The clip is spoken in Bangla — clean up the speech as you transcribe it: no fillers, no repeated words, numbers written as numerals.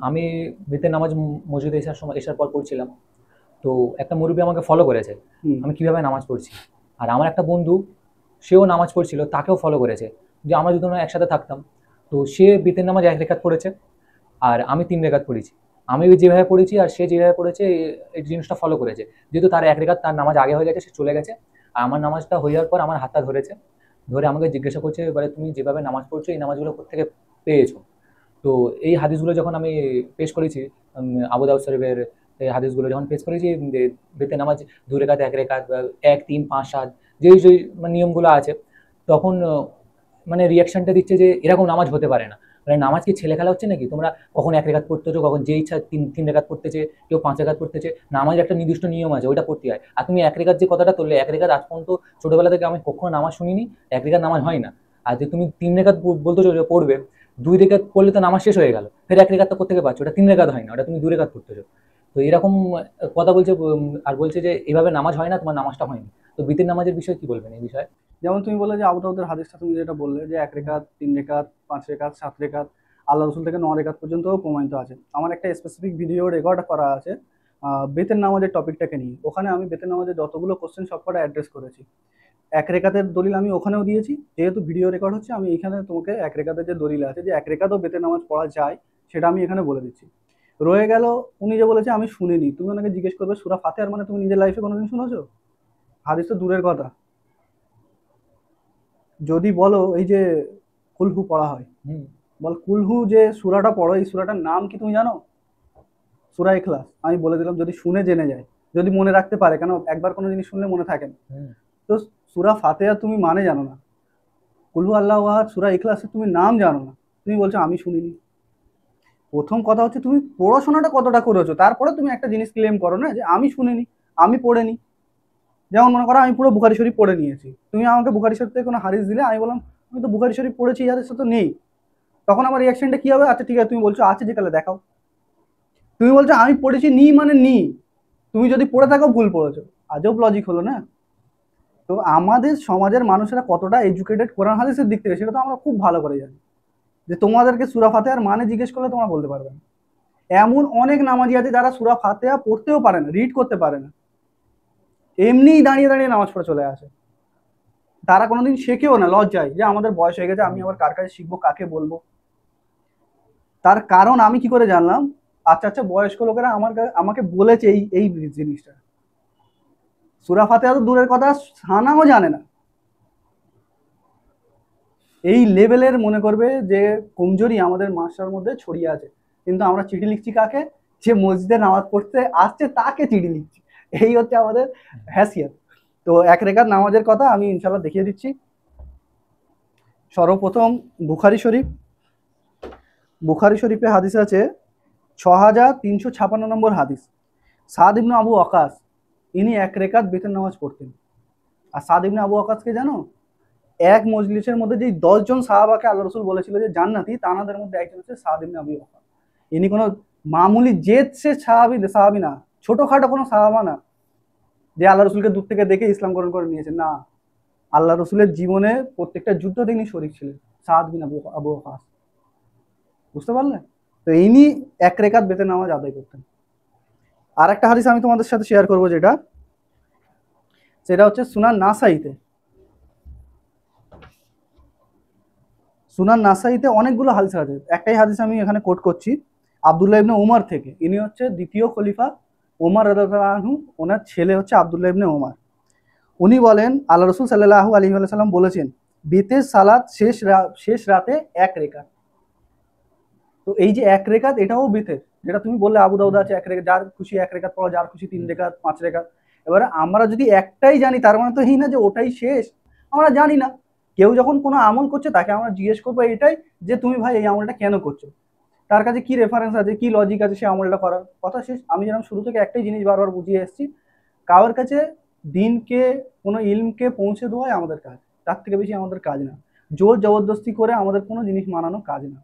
আমি বেতের নামাজ মসজিদে এসার পর পড়ছিলাম। তো একটা মুরব্বী আমাকে ফলো করেছে হুম। আমি কিভাবে নামাজ পড়ছি। আর আমার একটা বন্ধু, সেও নামাজ পড়ছিল, তাকেও ফলো করেছে। যে আমরা দুজন একসাথে থাকতাম। তো সে বেতের নামাজ ১ রেখাত পড়েছে, আর আমি ৩ রেখাত পড়েছি। আমি যেভাবে পড়েছি আর সে যেভাবে পড়েছে, এই জিনিসটা ফলো করেছে। যেহেতু তার ১ রেখাত তার নামাজ আগে হয়ে গেছে, সে চলে গেছে। আর আমার নামাজটা হয়ে যাওয়ার পর আমার হাতটা ধরেছে, ধরে আমাকে জিজ্ঞাসা করছে, এবারে তুমি যেভাবে নামাজ পড়ছো এই নামাজগুলো কোথেকে পেয়েছো। তো এই হাদিসগুলো যখন আমি পেশ করেছি, আবু দাউদ শরীফের এই হাদিসগুলো যখন পেশ করেছি, যে বেতে নামাজ ২ রেখাত, ১ রেখাত, বা ১, ৩, ৫, ৭, যেই যেই নিয়মগুলো আছে, তখন মানে রিয়াকশনটা দিচ্ছে যে এরকম নামাজ হতে পারে না। মানে নামাজ কি ছেলে খেলা হচ্ছে নাকি? তোমরা কখন ১ রেখাত পড়তেছো, কখন যে ইচ্ছা তিন তিন রেখাত পড়তেছে, কেউ ৫ রেখাত পড়তেছে। নামাজ একটা নির্দিষ্ট নিয়ম আছে, ওইটা পড়তে হয়। আর তুমি ১ রেখাত যে কথাটা তুললে, ১ রেখাত আজ পর্যন্ত ছোটবেলা থেকে আমি কখনো নামাজ শুনিনি। ১ রেখাত নামাজ হয় না। আর যে তুমি ৩ রেখাত বলতেছো যে পড়বে, ২ রেখাত পড়লে তো নামাজ শেষ হয়ে গেল। ফের ১ রেখাতটা কোথেকে পাচ্ছ? ওটা ৩ রেখাত হয় না, ওটা তুমি ২ রেখাত পড়তেছো। তো এরকম কথা বলছে। আর বলছে যে এভাবে নামাজ হয় না, তোমার নামাজটা হয়নি। তো বিতির নামাজের বিষয়ে কি বলবেন এই বিষয়ে? যেমন তুমি বললে যে আবু দাউদের হাদিসটা তুমি যেটা বললে যে ১ রেখাত, ৩ রেখাত, ৫ রেখাত, ৭ রেখাত, আল্লাহ রসুল থেকে ৯ রেখাত পর্যন্তও প্রমাণিত আছে। আমার একটা স্পেসিফিক ভিডিও রেকর্ড করা আছে বেতের নামাজের টপিকটাকে নিয়ে। ওখানে আমি বেতের নামাজের যতগুলো কোশ্চেন সবকটা অ্যাড্রেস করেছি। ১ রেখাতের দলিল আমি ওখানেও দিয়েছি। যেহেতু ভিডিও রেকর্ড হচ্ছে, আমি এখানে তোমাকে ১ রেখাতের যে দলিল আছে যে ১ রেখাতেও বেতের নামাজ পড়া যায়, সেটা আমি এখানে বলে দিচ্ছি। রয়ে গেল, উনি যে বলেছে আমি শুনিনি, তুমি ওনাকে জিজ্ঞেস করবে সূরা ফাতিহার মানে তুমি নিজের লাইফে কোনোদিন শুনেছো? হাদিস তো দূরের কথা। যদি বলো এই যে কুলহু পড়া হয়, হুম। বল কুলহু যে সূরাটা পড়ো, এই সূরাটার নাম কি তুমি জানো? সূরা ইখলাস। আমি বলে দিলাম, যদি শুনে জেনে যায়, যদি মনে রাখতে পারে, কেন একবার কোনো জিনিস শুনলে মনে থাকে না। হুম। তো সূরা ফাতিহা তুমি মানে জানো না, কুলহু আল্লাহু আহাদ, সূরা ইখলাসের তুমি নাম জানো না, তুমি বলছো আমি শুনিনি। প্রথম কথা হচ্ছে তুমি পড়াশোনাটা কতটা করেছো, তারপরে তুমি একটা জিনিস ক্লেম করো না যে আমি শুনিনি, আমি পড়িনি। যেমন মনে করো আমি পুরো বুখারী শরীফ পড়ে নিয়েছি, তুমি আমাকে বুখারী শরীফ থেকে কোনো হাদিস দিলে, আমি বললাম আমি তো বুখারী শরীফ পড়েছি, এই হাদিসটা তো নেই। তখন আমার রিয়াকশনটা কি হবে? আচ্ছা ঠিক আছে, তুমি বলছো আছে, যে কালে দেখাও। তুমি বলছো আমি পড়েছি নি মানে নি, তুমি যদি পড়ে থাকো ভুল পড়েছো। আজব লজিক হলো না? তো আমাদের সমাজের মানুষেরা কতটা এডুকেটেড কোরআন হাদিসের দিক থেকে, সেটা তো আমরা খুব ভালো করে জানি। যে তোমাদেরকে সূরা ফাতিহার মানে জিজ্ঞেস করলে তোমরা বলতে পারবে না। এমন অনেক নামাজি আছে যারা সূরা ফাতিহা পড়তেও পারে না, রিড করতে পারে না, এমনিই দাঁড়িয়ে দাঁড়িয়ে নামাজ পড়ে চলে আসে। তারা কোনোদিন শেখেও না, লজ্জায় যে আমাদের বয়স হয়ে গেছে, আমি আবার কার কাছে শিখবো, কাকে বলবো। তার কারণ আমি কি করে জানলাম? আচ্ছা আচ্ছা, বয়স্ক লোকেরা আমাকে বলেছে এই এই জিনিসটা। সূরা ফাতিহা তো দূরের কথা, সানাও জানে না। এই লেভেলের মনে করবে যে কমজোরি আমাদের মাস্টার মধ্যে ছড়িয়ে আছে। কিন্তু আমরা চিঠি লিখছি কাকে? যে মসজিদে নামাজ পড়তে আসছে তাকে চিঠি লিখছি। এই হচ্ছে আমাদের হ্যাসিয়ত। তো ১ রেখাত নামাজের কথা আমি ইনশাল্লাহ দেখিয়ে দিচ্ছি। সর্বপ্রথম বুখারী শরীফ, বুখারী শরীফে হাদিস আছে ৬,৩৫৬ হাদিস। সাদ ইবনে আবু ওয়াকাস, ইনি ১ রেখাত বেতের নামাজ পড়তেন। আর সাদ ইবনে আবু ওয়াকাসকে জানো? এক মজলিসের মধ্যে যেই ১০ জন সাহাবাকে আল্লাহ রসুল বলেছিল যে জান্নাতি, তানাদের মধ্যে একজন হচ্ছে সাদ ইবনে আবি ওয়াক্কাস। ইনি কোনো মামুলি জেদ সে সাহাবি সাহাবি না, ছোটখাটো কোনো সাহাবা না যে আল্লাহ রসুলকে দূর থেকে দেখে ইসলাম গ্রহণ করে নিয়েছেন, না। আল্লাহ রসুলের জীবনে প্রত্যেকটা যুদ্ধ তিনি শরীক ছিলেন, সাদ বিন আবু আবু ওয়াক্কাস। বুঝতে পারলে? তো ইনি ১ রেখাত বেতের নামাজ আদায় করতেন। আর একটা হাদিস আমি তোমাদের সাথে শেয়ার করবো, যেটা সেটা হচ্ছে সুনান নাসাইতে। সুনান নাসাইতে অনেকগুলো হাদিস আছে, একটাই হাদিস আমি এখানে কোট করছি আব্দুল্লাহ ইবনে ওমর থেকে। ইনি হচ্ছে দ্বিতীয় খলিফা ওমর রাদিয়াল্লাহু আনহু, ওনার ছেলে হচ্ছে আব্দুল্লাহ ইবনে ওমর। উনি বলেন আল্লাহ রসুল সাল্লাল্লাহু আলাইহি ওয়াসাল্লাম বলেছেন, বেতের সালাত শেষ রাতে ১ রেখাত। তো এই যে ১ রেখাত, এটাও বেতের। যেটা তুমি বললে আবু দাউদ হুম। আছে ১ রেখাত, যার খুশি ১ রেখাত পড়া, যার খুশি ৩ রেখাত, ৫ রেখাত। এবারে আমরা যদি একটাই জানি, তার মানে তো এই না যে ওটাই শেষ। আমরা জানি না। কেউ যখন কোনো আমল করছে তাকে আমরা জিজ্ঞেস করবো এটাই, যে তুমি ভাই এই আমলটা কেন করছো, তার কাছে কি রেফারেন্স আছে, কি লজিক আছে সে আমলটা করার। কথা শেষ। আমি যেরকম শুরু থেকে একটাই জিনিস বারবার বুঝিয়ে এসেছি, কারোর কাছে দিনকে, কোনো ইলমকে পৌঁছে দেওয়াই আমাদের কাজ, তার থেকে বেশি আমাদের কাজ না। জোর জবরদস্তি করে আমাদের কোনো জিনিস মানানো কাজ না।